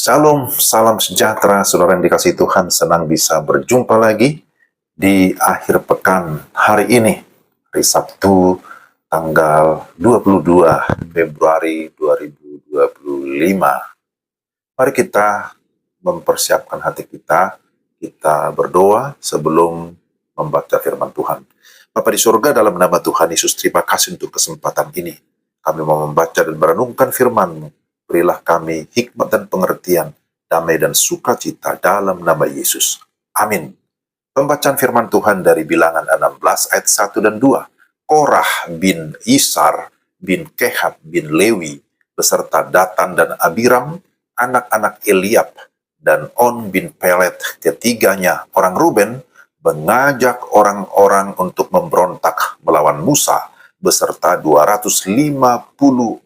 Salam, salam sejahtera, saudara yang dikasihi Tuhan. Senang bisa berjumpa lagi di akhir pekan hari ini, hari Sabtu, tanggal 22 Februari 2025. Mari kita mempersiapkan hati kita, kita berdoa sebelum membaca firman Tuhan. Bapa di surga, dalam nama Tuhan Yesus, terima kasih untuk kesempatan ini. Kami mau membaca dan merenungkan firman-Mu. Berilah kami hikmat dan pengertian, damai dan sukacita dalam nama Yesus. Amin. Pembacaan firman Tuhan dari Bilangan 16 ayat 1 dan 2. Korah bin Isar bin Kehat bin Lewi beserta Datan dan Abiram, anak-anak Eliab, dan On bin Pelet, ketiganya orang Ruben, mengajak orang-orang untuk memberontak melawan Musa beserta 250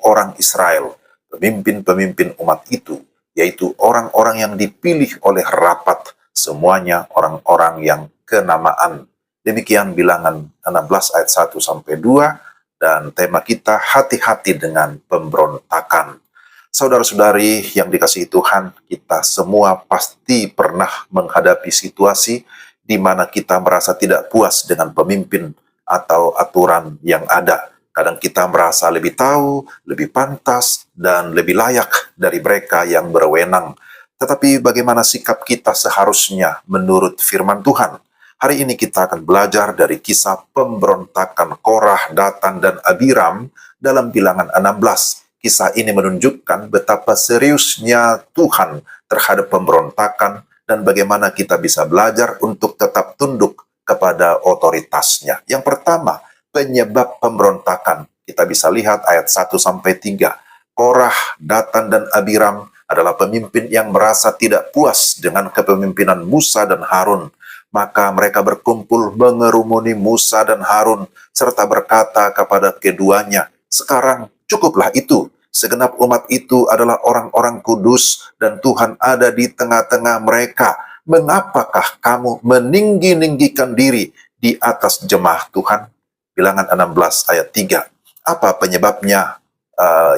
orang Israel, pemimpin-pemimpin umat itu, yaitu orang-orang yang dipilih oleh rapat, semuanya orang-orang yang kenamaan. Demikian Bilangan 16 ayat 1 sampai 2, dan tema kita hati-hati dengan pemberontakan. Saudara-saudari yang dikasihi Tuhan, kita semua pasti pernah menghadapi situasi di mana kita merasa tidak puas dengan pemimpin atau aturan yang ada. Kadang kita merasa lebih tahu, lebih pantas, dan lebih layak dari mereka yang berwenang. Tetapi bagaimana sikap kita seharusnya menurut firman Tuhan? Hari ini kita akan belajar dari kisah pemberontakan Korah, Datan, dan Abiram dalam Bilangan 16. Kisah ini menunjukkan betapa seriusnya Tuhan terhadap pemberontakan dan bagaimana kita bisa belajar untuk tetap tunduk kepada otoritasnya. Yang pertama, penyebab pemberontakan. Kita bisa lihat ayat 1-3. Korah, Datan, dan Abiram adalah pemimpin yang merasa tidak puas dengan kepemimpinan Musa dan Harun. Maka mereka berkumpul mengerumuni Musa dan Harun, serta berkata kepada keduanya, "Sekarang cukuplah itu. Segenap umat itu adalah orang-orang kudus, dan Tuhan ada di tengah-tengah mereka. Mengapakah kamu meninggi-ninggikan diri di atas jemaah Tuhan?" Bilangan 16 ayat 3. Apa penyebabnya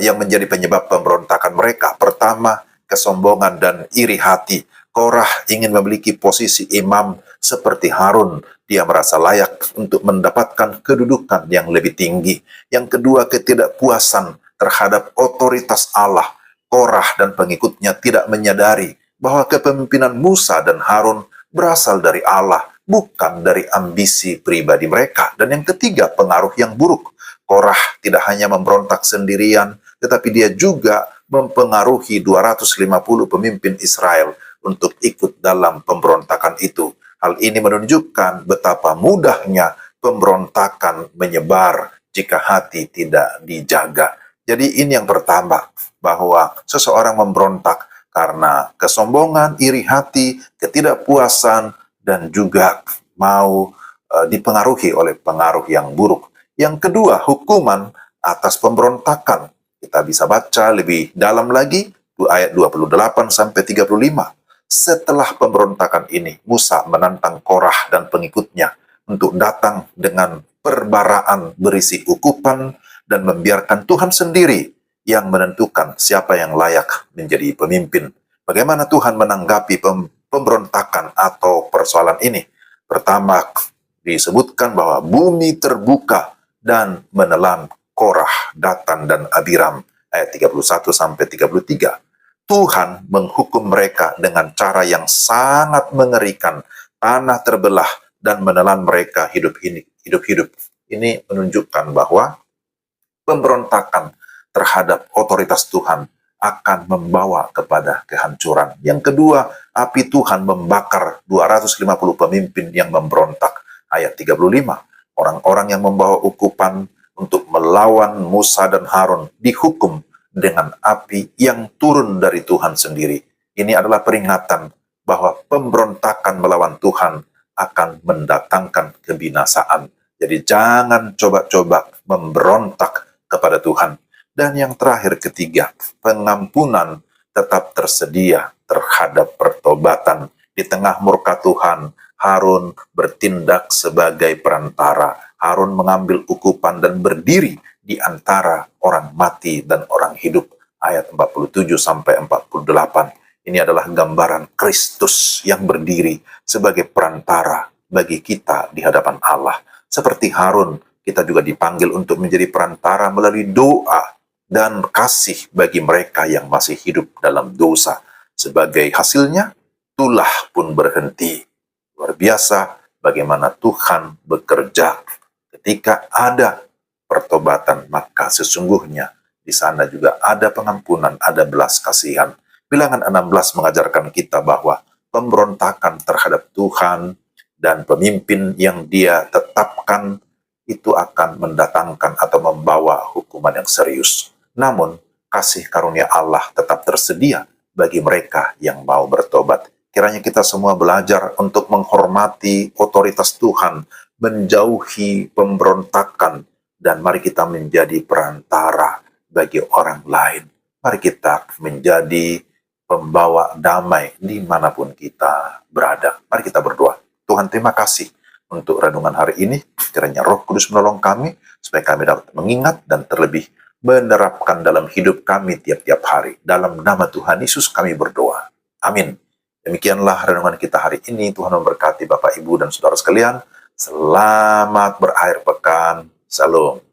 yang menjadi penyebab pemberontakan mereka? Pertama, kesombongan dan iri hati. Korah ingin memiliki posisi imam seperti Harun. Dia merasa layak untuk mendapatkan kedudukan yang lebih tinggi. Yang kedua, ketidakpuasan terhadap otoritas Allah. Korah dan pengikutnya tidak menyadari bahwa kepemimpinan Musa dan Harun berasal dari Allah, bukan dari ambisi pribadi mereka. Dan yang ketiga, pengaruh yang buruk. Korah tidak hanya memberontak sendirian, tetapi dia juga mempengaruhi 250 pemimpin Israel untuk ikut dalam pemberontakan itu. Hal ini menunjukkan betapa mudahnya pemberontakan menyebar jika hati tidak dijaga. Jadi ini yang pertama, bahwa seseorang memberontak karena kesombongan, iri hati, ketidakpuasan, dan juga mau dipengaruhi oleh pengaruh yang buruk. Yang kedua, hukuman atas pemberontakan. Kita bisa baca lebih dalam lagi, ayat 28-35. Setelah pemberontakan ini, Musa menantang Korah dan pengikutnya untuk datang dengan perbaraan berisi ukupan dan membiarkan Tuhan sendiri yang menentukan siapa yang layak menjadi pemimpin. Bagaimana Tuhan menanggapi pemberontakan atau persoalan ini? Pertama, disebutkan bahwa bumi terbuka dan menelan Korah, Datan, dan Abiram. Ayat 31-33. Tuhan menghukum mereka dengan cara yang sangat mengerikan. Tanah terbelah dan menelan mereka hidup-hidup. Ini menunjukkan bahwa pemberontakan terhadap otoritas Tuhan akan membawa kepada kehancuran. Yang kedua, api Tuhan membakar 250 pemimpin yang memberontak. Ayat 35. Orang-orang yang membawa ukupan untuk melawan Musa dan Harun dihukum dengan api yang turun dari Tuhan sendiri. Ini adalah peringatan bahwa pemberontakan melawan Tuhan akan mendatangkan kebinasaan. Jadi jangan coba-coba memberontak kepada Tuhan. Dan yang terakhir, ketiga, pengampunan tetap tersedia terhadap pertobatan. Di tengah murka Tuhan, Harun bertindak sebagai perantara. Harun mengambil ukupan dan berdiri di antara orang mati dan orang hidup. Ayat 47-48. Ini adalah gambaran Kristus yang berdiri sebagai perantara bagi kita di hadapan Allah. Seperti Harun, kita juga dipanggil untuk menjadi perantara melalui doa dan kasih bagi mereka yang masih hidup dalam dosa. Sebagai hasilnya, tulah pun berhenti. Luar biasa bagaimana Tuhan bekerja. Ketika ada pertobatan, maka sesungguhnya di sana juga ada pengampunan, ada belas kasihan. Bilangan 16 mengajarkan kita bahwa pemberontakan terhadap Tuhan dan pemimpin yang dia tetapkan itu akan mendatangkan atau membawa hukuman yang serius. Namun, kasih karunia Allah tetap tersedia bagi mereka yang mau bertobat. Kiranya kita semua belajar untuk menghormati otoritas Tuhan, menjauhi pemberontakan, dan mari kita menjadi perantara bagi orang lain. Mari kita menjadi pembawa damai dimanapun kita berada. Mari kita berdoa. Tuhan, terima kasih untuk renungan hari ini. Kiranya Roh Kudus menolong kami, supaya kami dapat mengingat dan terlebih menerapkan dalam hidup kami tiap-tiap hari. Dalam nama Tuhan Yesus kami berdoa. Amin. Demikianlah renungan kita hari ini. Tuhan memberkati Bapak, Ibu, dan saudara sekalian. Selamat berakhir pekan. Salam.